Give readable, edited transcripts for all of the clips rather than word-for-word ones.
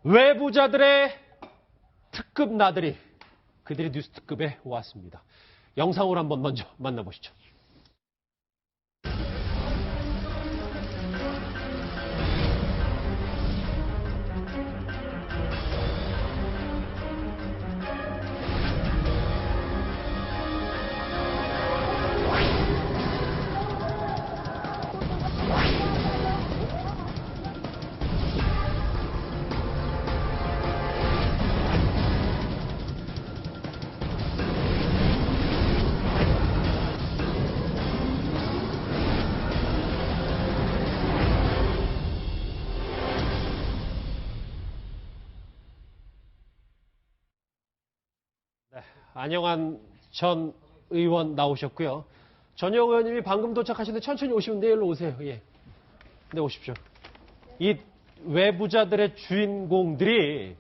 외부자들의 특급 나들이, 그들이 뉴스 특급에 왔습니다. 영상으로 한번 먼저 만나보시죠. 안영환 전 의원 나오셨고요. 전영 의원님이 방금 도착하시는데 천천히 오시면 내일로 오세요. 예. 네, 오십시오. 이 외부자들의 주인공들이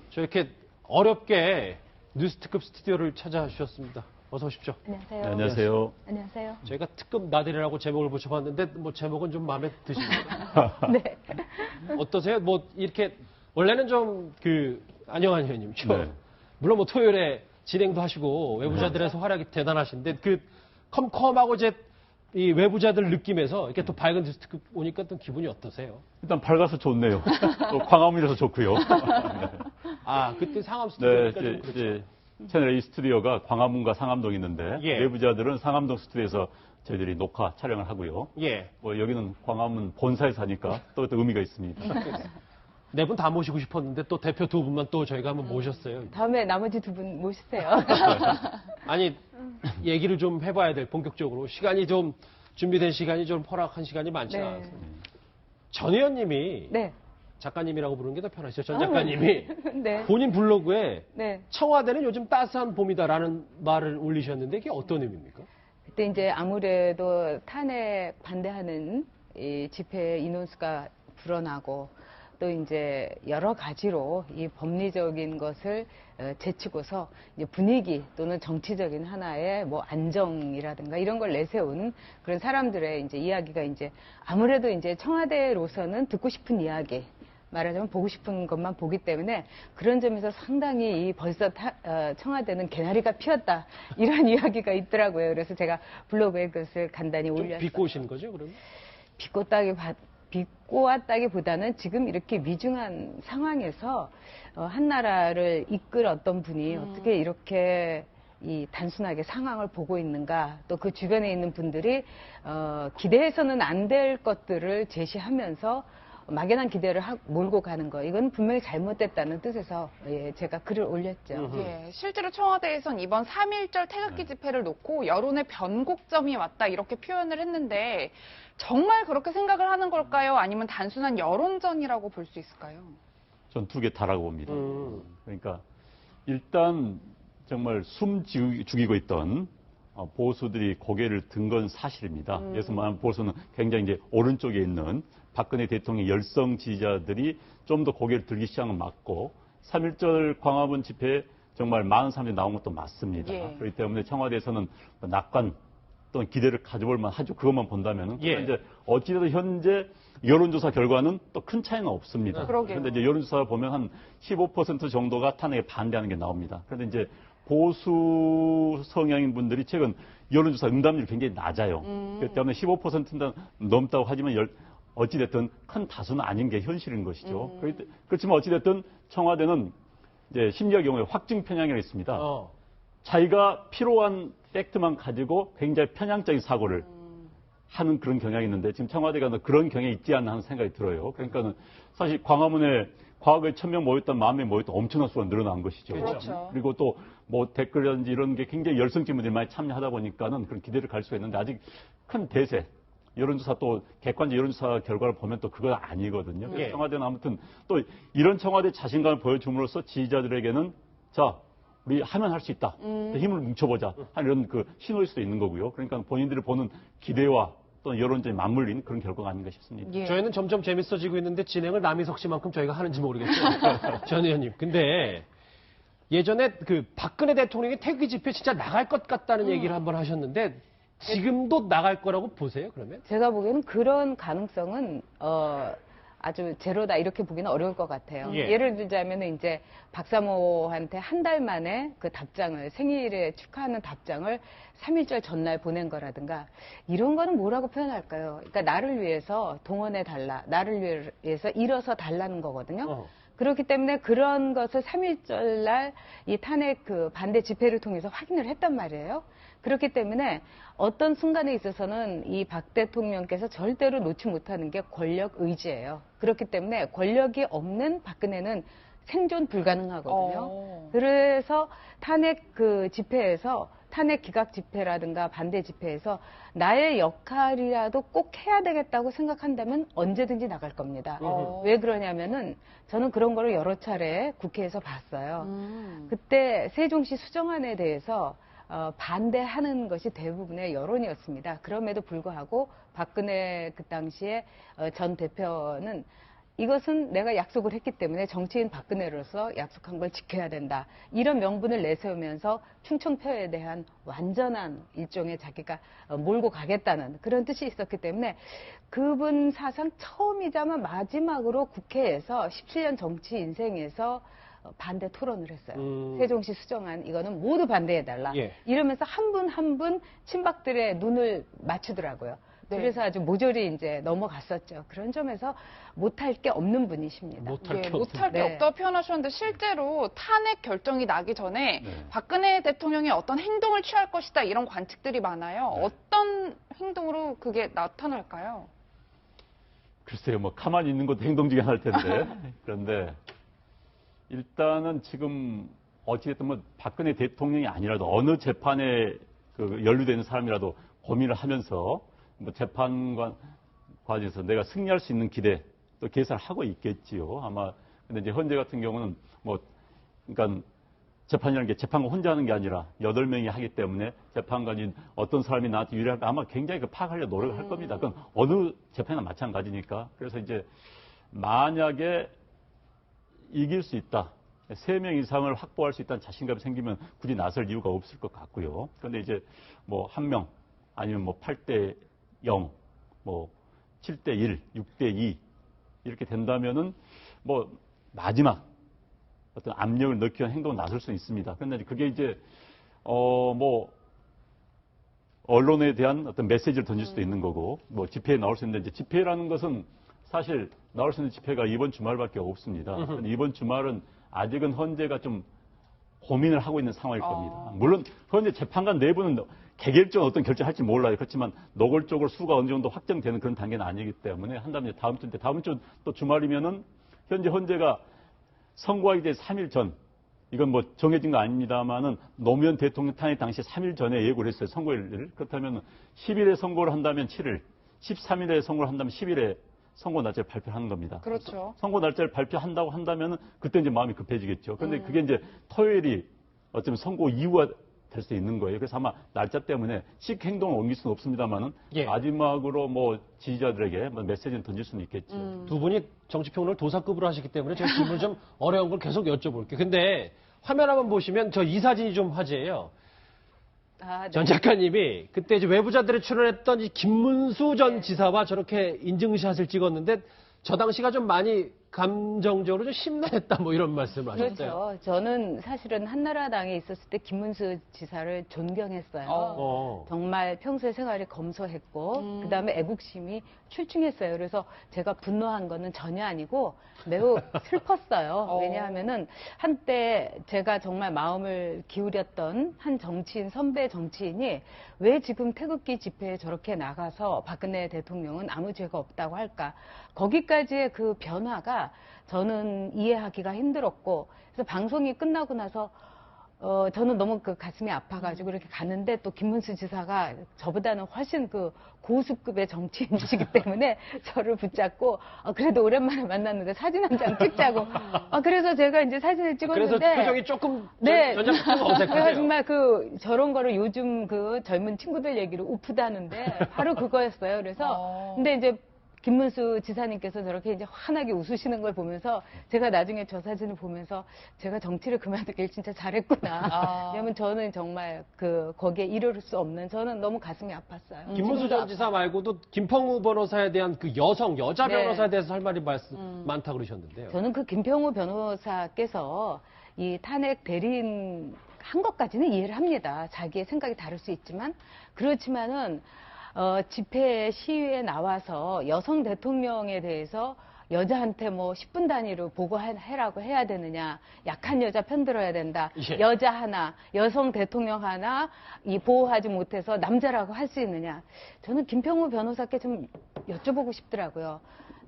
저렇게 어렵게 뉴스 특급 스튜디오를 찾아주셨습니다. 어서 오십시오. 안녕하세요. 네, 안녕하세요. 안녕하세요. 저희가 특급 나들이라고 제목을 붙여봤는데 뭐 제목은 좀 마음에 드십니까? 네. 어떠세요? 뭐 이렇게 원래는 좀 안영환 의원님 네. 물론 뭐 토요일에 진행도 하시고 외부자들에서 활약이 대단하신데 컴컴하고 이제 이 외부자들 느낌에서 이렇게 또 밝은 뉴스 특급 오니까 또 기분이 어떠세요? 일단 밝아서 좋네요. 또 광화문이라서 좋고요. 아, 그때 상암 네, 스튜디오니까 좀 그렇죠. 이제 채널 A 스튜디오가 광화문과 상암동이 있는데 예. 외부자들은 상암동 스튜디오에서 저희들이 녹화 촬영을 하고요. 예. 뭐 여기는 광화문 본사에서 하니까 또 의미가 있습니다. 네 분 다 모시고 싶었는데 또 대표 두 분만 또 저희가 한번 모셨어요. 다음에 나머지 두 분 모시세요. 아니, 얘기를 좀 해봐야 될 본격적으로. 시간이 좀 준비된 시간이 좀 허락한 시간이 많지 네. 않아서. 전 의원님이 네. 작가님이라고 부르는 게 더 편하시죠. 전 작가님이 네. 본인 블로그에 네. 청와대는 요즘 따스한 봄이다라는 말을 올리셨는데 이게 어떤 의미입니까? 그때 이제 아무래도 탄핵 반대하는 이 집회 인원수가 불어나고 또 이제 여러 가지로 이 법리적인 것을 제치고서 이제 분위기 또는 정치적인 하나의 뭐 안정이라든가 이런 걸 내세운 그런 사람들의 이제 이야기가 이제 아무래도 이제 청와대로서는 듣고 싶은 이야기, 말하자면 보고 싶은 것만 보기 때문에 그런 점에서 상당히 벌써 청와대는 개나리가 피었다 이런 이야기가 있더라고요. 그래서 제가 블로그에 그것을 간단히 좀 올렸어요. 비꼬 오신 거죠, 그러면? 비꼬 왔다기보다는 지금 이렇게 위중한 상황에서 한 나라를 이끌 어떤 분이 어떻게 이렇게 단순하게 상황을 보고 있는가, 또 그 주변에 있는 분들이 기대해서는 안 될 것들을 제시하면서 막연한 기대를 몰고 가는 거, 이건 분명히 잘못됐다는 뜻에서 제가 글을 올렸죠. 예, 실제로 청와대에선 이번 3.1절 태극기 집회를 놓고 여론의 변곡점이 왔다 이렇게 표현을 했는데 정말 그렇게 생각을 하는 걸까요? 아니면 단순한 여론전이라고 볼 수 있을까요? 전 두 개 다라고 봅니다. 그러니까 일단 정말 죽이고 있던 보수들이 고개를 든 건 사실입니다. 그래서 말하면 보수는 굉장히 이제 오른쪽에 있는 박근혜 대통령 열성 지지자들이 좀 더 고개를 들기 시작한 건 맞고 3.1절 광화문 집회에 정말 많은 사람들이 나온 것도 맞습니다. 예. 그렇기 때문에 청와대에서는 낙관 또는 기대를 가져볼 만하죠. 그것만 본다면은. 예. 이제 어찌됐든 현재 여론조사 결과는 또 큰 차이는 없습니다. 그러게요. 그런데 이제 여론조사 보면 한 15% 정도가 탄핵에 반대하는 게 나옵니다. 그런데 이제 보수 성향인 분들이 최근 여론조사 응답률이 굉장히 낮아요. 그렇기 때문에 15%는 넘다고 하지만 어찌됐든 큰 다수는 아닌 게 현실인 것이죠. 그렇지만 어찌됐든 청와대는 이제 심리학 경우에 확증 편향이 있습니다. 자기가 필요한 팩트만 가지고 굉장히 편향적인 사고를 하는 그런 경향이 있는데 지금 청와대가 그런 경향이 있지 않나 하는 생각이 들어요. 그러니까는 사실 광화문에 과거에 1,000명 모였던 10,000명 모였던 엄청난 수가 늘어난 것이죠. 그렇죠. 그리고 또 뭐 댓글이라든지 이런 게 굉장히 열성적인 분들이 많이 참여하다 보니까는 그런 기대를 갈 수가 있는데 아직 큰 대세, 여론조사 또 객관적 여론조사 결과를 보면 또 그건 아니거든요. 그래서 예. 청와대는 아무튼 또 이런 청와대 자신감을 보여줌으로써 지지자들에게는 자, 우리 하면 할 수 있다. 힘을 뭉쳐보자. 하는 이런 그 신호일 수도 있는 거고요. 그러니까 본인들이 보는 기대와 또 여론전이 맞물린 그런 결과가 아닌가 싶습니다. 예. 저희는 점점 재밌어지고 있는데 진행을 남희석 씨만큼 저희가 하는지 모르겠어요. 전 의원님. 근데 예전에 박근혜 대통령이 태극기 집회 진짜 나갈 것 같다는 얘기를 한번 하셨는데 지금도 나갈 거라고 보세요, 그러면? 제가 보기에는 그런 가능성은 아주 제로다 이렇게 보기는 어려울 것 같아요. 예. 예를 들자면 이제 박사모한테 한 달 만에 그 답장을 생일에 축하하는 답장을 3일절 전날 보낸 거라든가 이런 거는 뭐라고 표현할까요? 그러니까 나를 위해서 동원해 달라, 나를 위해서 일어서 달라는 거거든요. 그렇기 때문에 그런 것을 3일절 날 이 탄핵 그 반대 집회를 통해서 확인을 했단 말이에요. 그렇기 때문에 어떤 순간에 있어서는 이 박 대통령께서 절대로 놓지 못하는 게 권력 의지예요. 그렇기 때문에 권력이 없는 박근혜는 생존 불가능하거든요. 그래서 탄핵 그 집회에서 탄핵 기각 집회라든가 반대 집회에서 나의 역할이라도 꼭 해야 되겠다고 생각한다면 언제든지 나갈 겁니다. 왜 그러냐면은 저는 그런 거를 여러 차례 국회에서 봤어요. 그때 세종시 수정안에 대해서 반대하는 것이 대부분의 여론이었습니다. 그럼에도 불구하고 박근혜 그 당시에 전 대표는 이것은 내가 약속을 했기 때문에 정치인 박근혜로서 약속한 걸 지켜야 된다. 이런 명분을 내세우면서 충청표에 대한 완전한 일종의 자기가 몰고 가겠다는 그런 뜻이 있었기 때문에 그분 사상 처음이자만 마지막으로 국회에서 17년 정치 인생에서 반대 토론을 했어요. 세종시 수정안 이거는 모두 반대해달라. 예. 이러면서 한 분 한 분 친박들의 눈을 맞추더라고요. 네. 그래서 아주 모조리 이제 넘어갔었죠. 그런 점에서 못할 게 없는 분이십니다. 못할 게 못할 게 네. 없다고 표현하셨는데 실제로 탄핵 결정이 나기 전에 네. 박근혜 대통령이 어떤 행동을 취할 것이다 이런 관측들이 많아요. 네. 어떤 행동으로 그게 나타날까요? 글쎄요, 뭐 가만히 있는 것도 행동 중에 하나일 텐데. 그런데 일단은 지금 어찌됐든 뭐 박근혜 대통령이 아니라도 어느 재판에 그 연루되는 사람이라도 고민을 하면서 뭐 재판관 과정에서 내가 승리할 수 있는 길에 또 계산을 하고 있겠지요. 아마 근데 이제 현재 같은 경우는 뭐 그러니까 재판이라는 게 재판관 혼자 하는 게 아니라 8명이 하기 때문에 재판관인 어떤 사람이 나한테 유리할까 아마 굉장히 그 파악하려고 노력을 할 겁니다. 그건 어느 재판이나 마찬가지니까. 그래서 이제 만약에 이길 수 있다. 3명 이상을 확보할 수 있다는 자신감이 생기면 굳이 나설 이유가 없을 것 같고요. 그런데 이제 뭐 1명 아니면 뭐 8대 0, 뭐 7대 1, 6대 2 이렇게 된다면은 뭐 마지막 어떤 압력을 넣기 위한 행동을 나설 수 있습니다. 그런데 그게 이제 뭐 언론에 대한 어떤 메시지를 던질 수도 있는 거고 뭐 집회에 나올 수 있는데 이제 집회라는 것은 사실 나올 수 있는 집회가 이번 주말밖에 없습니다. 근데 이번 주말은 아직은 헌재가 좀 고민을 하고 있는 상황일 겁니다. 물론 현재 재판관 내부는 개결적 어떤 결정할지 몰라요. 그렇지만 노골적으로 수가 어느 정도 확정되는 그런 단계는 아니기 때문에 한다면 다음 주인데 다음 주 또 주말이면은 현재 헌재가 선고하기 전 3일 전 이건 뭐 정해진 거 아닙니다만은 노무현 대통령 탄핵 당시 3일 전에 예고를 했어요. 선고일을. 그렇다면 10일에 선고를 한다면 7일, 13일에 선고를 한다면 10일에 선고 날짜를 발표하는 겁니다. 그렇죠. 선고 날짜를 발표한다고 한다면 그때 이제 마음이 급해지겠죠. 그런데 그게 이제 토요일이 어쩌면 선고 이후가 될 수 있는 거예요. 그래서 아마 날짜 때문에 식 행동을 옮길 수는 없습니다만은 예. 마지막으로 뭐 지지자들에게 뭐 메시지를 던질 수는 있겠죠. 두 분이 정치평론을 도사급으로 하시기 때문에 제가 질문을 좀 어려운 걸 계속 여쭤볼게요. 근데 화면 한번 보시면 저 이 사진이 좀 화제예요. 네. 전 작가님이 그때 이제 외부자들이 출연했던 이 김문수 전 지사와 저렇게 인증샷을 찍었는데 저 당시가 좀 많이 감정적으로 좀 심란했다 뭐 이런 말씀을 하셨어요. 그렇죠. 저는 사실은 한나라당에 있었을 때 김문수 지사를 존경했어요. 정말 평소에 생활이 검소했고 그다음에 애국심이 출중했어요. 그래서 제가 분노한 거는 전혀 아니고 매우 슬펐어요. 왜냐하면은 한때 제가 정말 마음을 기울였던 한 정치인, 선배 정치인이 왜 지금 태극기 집회에 저렇게 나가서 박근혜 대통령은 아무 죄가 없다고 할까. 거기까지의 그 변화가 저는 이해하기가 힘들었고, 그래서 방송이 끝나고 나서 저는 너무 그 가슴이 아파가지고 이렇게 갔는데 또 김문수 지사가 저보다는 훨씬 그 고수급의 정치인이시기 때문에 저를 붙잡고 그래도 오랜만에 만났는데 사진 한 장 찍자고. 그래서 제가 이제 사진을 찍었는데. 그래서 표정이 조금 네. 전작품 그래서 어색하세요. 정말 저런 거를 요즘 그 젊은 친구들 얘기로 우프다는데 바로 그거였어요. 그래서 근데 이제 김문수 지사님께서 저렇게 이제 환하게 웃으시는 걸 보면서 제가 나중에 저 사진을 보면서 제가 정치를 그만두길 진짜 잘했구나. 왜냐면 저는 정말 거기에 이룰 수 없는 저는 너무 가슴이 아팠어요. 김문수 전 지사 말고도 김평우 변호사에 대한 그 여자 네. 변호사에 대해서 할 말이 많다 그러셨는데요. 저는 그 김평우 변호사께서 이 탄핵 대리인 한 것까지는 이해를 합니다. 자기의 생각이 다를 수 있지만 그렇지만은 집회 시위에 나와서 여성 대통령에 대해서 여자한테 뭐 10분 단위로 보고해라고 해야 되느냐, 약한 여자 편들어야 된다, 예. 여자 하나, 여성 대통령 하나 이 보호하지 못해서 남자라고 할 수 있느냐. 저는 김평우 변호사께 좀 여쭤보고 싶더라고요.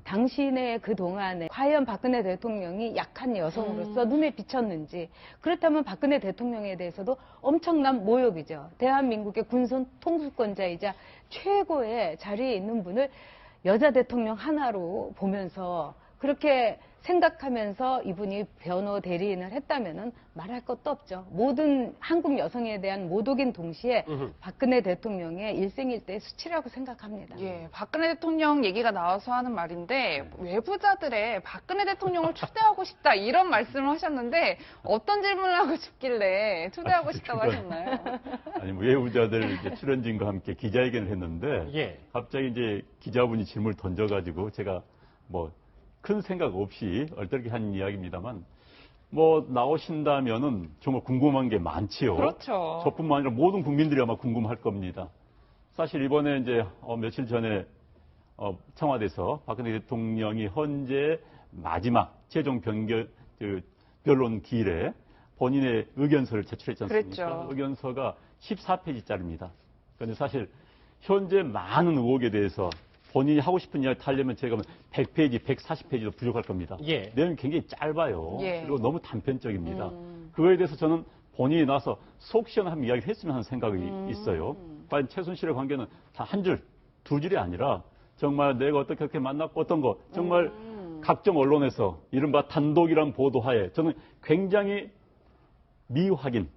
당신의 그동안에 과연 박근혜 대통령이 약한 여성으로서 눈에 비쳤는지, 그렇다면 박근혜 대통령에 대해서도 엄청난 모욕이죠. 대한민국의 군선 통수권자이자 최고의 자리에 있는 분을 여자 대통령 하나로 보면서 그렇게 생각하면서 이분이 변호 대리인을 했다면은 말할 것도 없죠. 모든 한국 여성에 대한 모독인 동시에 박근혜 대통령의 일생일대의 수치라고 생각합니다. 예, 박근혜 대통령 얘기가 나와서 하는 말인데 외부자들의 박근혜 대통령을 초대하고 싶다 이런 말씀을 하셨는데 어떤 질문을 하고 싶길래 초대하고 싶다고 하셨나요? 아니, 뭐 외부자들 이제 출연진과 함께 기자회견을 했는데 예. 갑자기 이제 기자분이 질문을 던져가지고 제가 뭐 큰 생각 없이 얼떨게 한 이야기입니다만 뭐 나오신다면은 정말 궁금한 게 많지요. 그렇죠. 저뿐만 아니라 모든 국민들이 아마 궁금할 겁니다. 사실 이번에 이제 며칠 전에 청와대에서 박근혜 대통령이 헌재 마지막 최종 변론 기일에 본인의 의견서를 제출했지 않습니까? 그랬죠. 의견서가 14페이지짜리입니다. 그런데 사실 현재 많은 의혹에 대해서 본인이 하고 싶은 이야기 하려면 제가 100페이지, 140페이지도 부족할 겁니다. 예. 내용이 굉장히 짧아요. 예. 그리고 너무 단편적입니다. 그거에 대해서 저는 본인이 나서 속 시원한 이야기를 했으면 하는 생각이 있어요. 과연 최순실의 관계는 다 한 줄, 두 줄이 아니라 정말 내가 어떻게 만났고 어떤 거 정말 각종 언론에서 이른바 단독이란 보도하에 저는 굉장히 미확인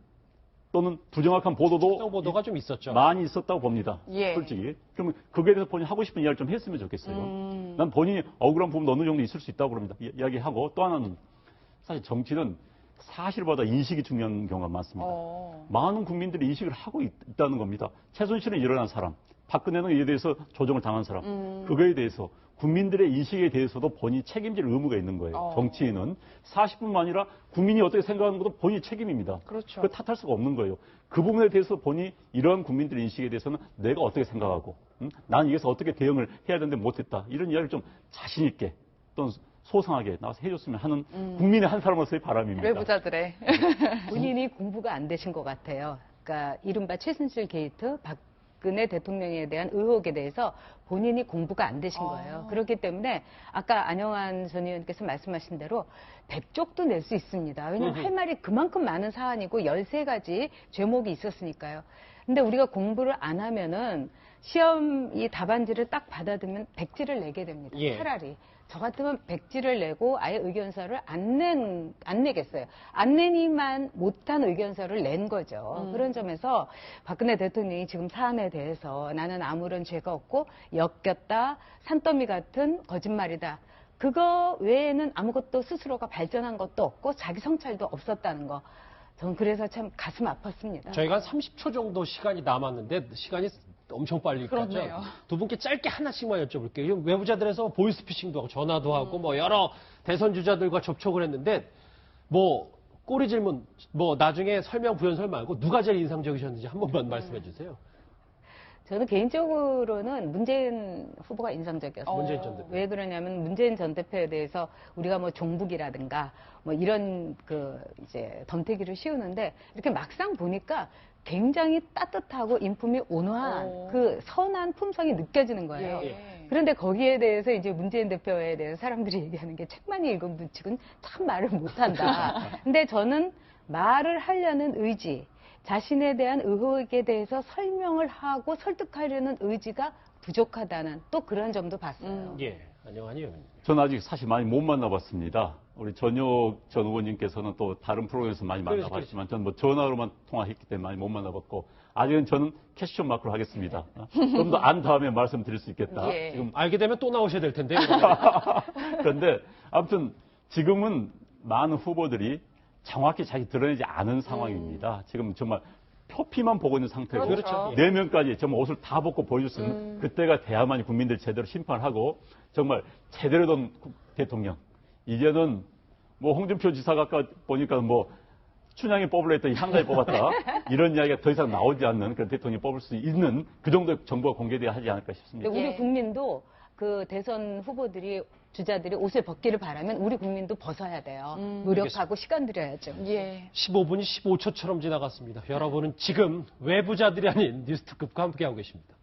또는 부정확한 보도도 특정 보도가 좀 있었죠. 많이 있었다고 봅니다. 예. 솔직히. 그러면 거기에 대해서 본인이 하고 싶은 이야기를 좀 했으면 좋겠어요. 난 본인이 억울한 부분도 어느 정도 있을 수 있다고 봅니다. 이야기하고 또 하나는 사실 정치는 사실보다 인식이 중요한 경우가 많습니다. 많은 국민들이 인식을 하고 있다는 겁니다. 최순실은 일어난 사람, 박근혜는 이에 대해서 조정을 당한 사람, 그거에 대해서 국민들의 인식에 대해서도 본인이 책임질 의무가 있는 거예요. 정치인은 40분만 아니라 국민이 어떻게 생각하는 것도 본인이 책임입니다. 그렇죠. 그걸 탓할 수가 없는 거예요. 그 부분에 대해서 본인이 이러한 국민들의 인식에 대해서는 내가 어떻게 생각하고 나는 이것서 어떻게 대응을 해야 되는데 못했다. 이런 이야기를 좀 자신 있게 또는 소상하게 나와서 해줬으면 하는 국민의 한 사람으로서의 바람입니다. 외부자들의. 본인이 공부가 안 되신 것 같아요. 그러니까 이른바 최순실 게이트, 박근혜 대통령에 대한 의혹에 대해서 본인이 공부가 안 되신 거예요. 그렇기 때문에 아까 안영환 전 의원께서 말씀하신 대로 100쪽도 낼 수 있습니다. 왜냐하면 할 말이 그만큼 많은 사안이고 13가지 죄목이 있었으니까요. 근데 우리가 공부를 안 하면은 시험 이 답안지를 딱 받아들면 백지를 내게 됩니다. 예. 차라리. 저 같으면 백지를 내고 아예 의견서를 안 내겠어요. 안 내니만 못한 의견서를 낸 거죠. 그런 점에서 박근혜 대통령이 지금 사안에 대해서 나는 아무런 죄가 없고 엮였다, 산더미 같은 거짓말이다. 그거 외에는 아무것도 스스로가 발전한 것도 없고 자기 성찰도 없었다는 거. 저는 그래서 참 가슴 아팠습니다. 저희가 한 30초 정도 시간이 남았는데 시간이 엄청 빨리 가죠. 그렇네요. 두 분께 짧게 하나씩만 여쭤볼게요. 외부자들에서 보이스피싱도 하고 전화도 하고 뭐 여러 대선 주자들과 접촉을 했는데 뭐 꼬리 질문 뭐 나중에 설명 부연설 말고 누가 제일 인상적이셨는지 한 번만 말씀해 주세요. 저는 개인적으로는 문재인 후보가 인상적이었어요. 문재인 전 대표. 왜 그러냐면 문재인 전 대표에 대해서 우리가 뭐 종북이라든가 뭐 이런 이제 덤태기를 씌우는데 이렇게 막상 보니까 굉장히 따뜻하고 인품이 온화한 그 선한 품성이 느껴지는 거예요. 예. 그런데 거기에 대해서 이제 문재인 대표에 대해서 사람들이 얘기하는 게 책 많이 읽은 분치고는 참 말을 못한다. 근데 저는 말을 하려는 의지, 자신에 대한 의혹에 대해서 설명을 하고 설득하려는 의지가 부족하다는 또 그런 점도 봤어요. 예. 안녕하니 의원님. 저는 아직 사실 많이 못 만나봤습니다. 우리 전혁 전 의원님께서는 또 다른 프로그램에서 많이 그렇죠, 만나봤지만 저는 뭐 전화로만 통화했기 때문에 많이 못 만나봤고 아직은 저는 캐시션 마크로 하겠습니다. 좀 더 안 다음에 말씀드릴 수 있겠다. 예. 지금 알게 되면 또 나오셔야 될 텐데요. 그런데 아무튼 지금은 많은 후보들이 정확히 자기 드러내지 않은 상황입니다. 지금 정말 표피만 보고 있는 상태고 그렇죠. 4명까지 정말 옷을 다 벗고 보여줄 수 있는 그때가 돼야만이 국민들이 제대로 심판하고 정말 제대로 된 대통령. 이제는 뭐 홍준표 지사가 아까 보니까 뭐 춘향이 뽑으려 했더니 향가에 뽑았다. 이런 이야기가 더 이상 나오지 않는 그런 대통령이 뽑을 수 있는 그 정도의 정보가 공개돼야 하지 않을까 싶습니다. 근데 우리 예. 국민도 그 대선 후보들이 주자들이 옷을 벗기를 바라면 우리 국민도 벗어야 돼요. 노력하고 시간 들여야죠. 예. 15분이 15초처럼 지나갔습니다. 여러분은 지금 외부자들이 아닌 뉴스특급과 함께하고 계십니다.